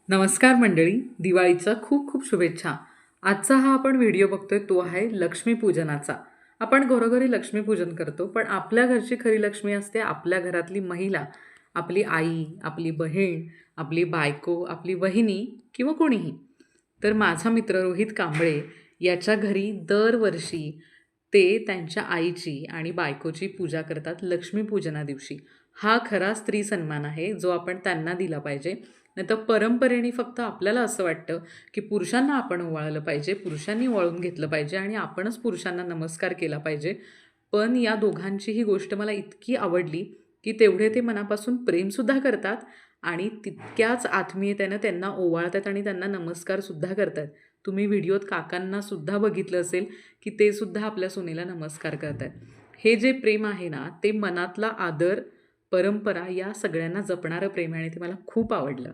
नमस्कार मंडळी, दिवाळीच्या खूप खूप शुभेच्छा. आजचा हा आपण व्हिडिओ बघतोय तो आहे लक्ष्मीपूजनाचा. आपण घरोघरी लक्ष्मीपूजन करतो, पण आपल्या घरची खरी लक्ष्मी असते आपल्या घरातली महिला, आपली आई, आपली बहीण, आपली बायको, आपली वहिनी किंवा कोणीही. तर माझा मित्र रोहित कांबळे याच्या घरी दरवर्षी ते त्यांच्या आईची आणि बायकोची पूजा करतात लक्ष्मीपूजना दिवशी. हा खरा स्त्री सन्मान आहे, जो आपण त्यांना दिला पाहिजे. नाहीतर परंपरेने फक्त आपल्याला असं वाटतं, की पुरुषांना आपण ओवाळलं पाहिजे, पुरुषांनी ओवाळून घेतलं पाहिजे आणि आपणच पुरुषांना नमस्कार केला पाहिजे. पण या दोघांची ही गोष्ट मला इतकी आवडली, की तेवढे ते मनापासून प्रेमसुद्धा करतात आणि तितक्याच आत्मीयतेनं त्यांना ओवाळतात आणि त्यांना नमस्कारसुद्धा करतात. तुम्ही व्हिडिओत काकांनासुद्धा बघितलं असेल, की ते सुद्धा आपल्या सुनेला नमस्कार करत आहेत. हे जे प्रेम आहे ना, ते मनातला आदर, परंपरा या सगळ्यांना जपणारं प्रेम आहे आणि ते मला खूप आवडलं.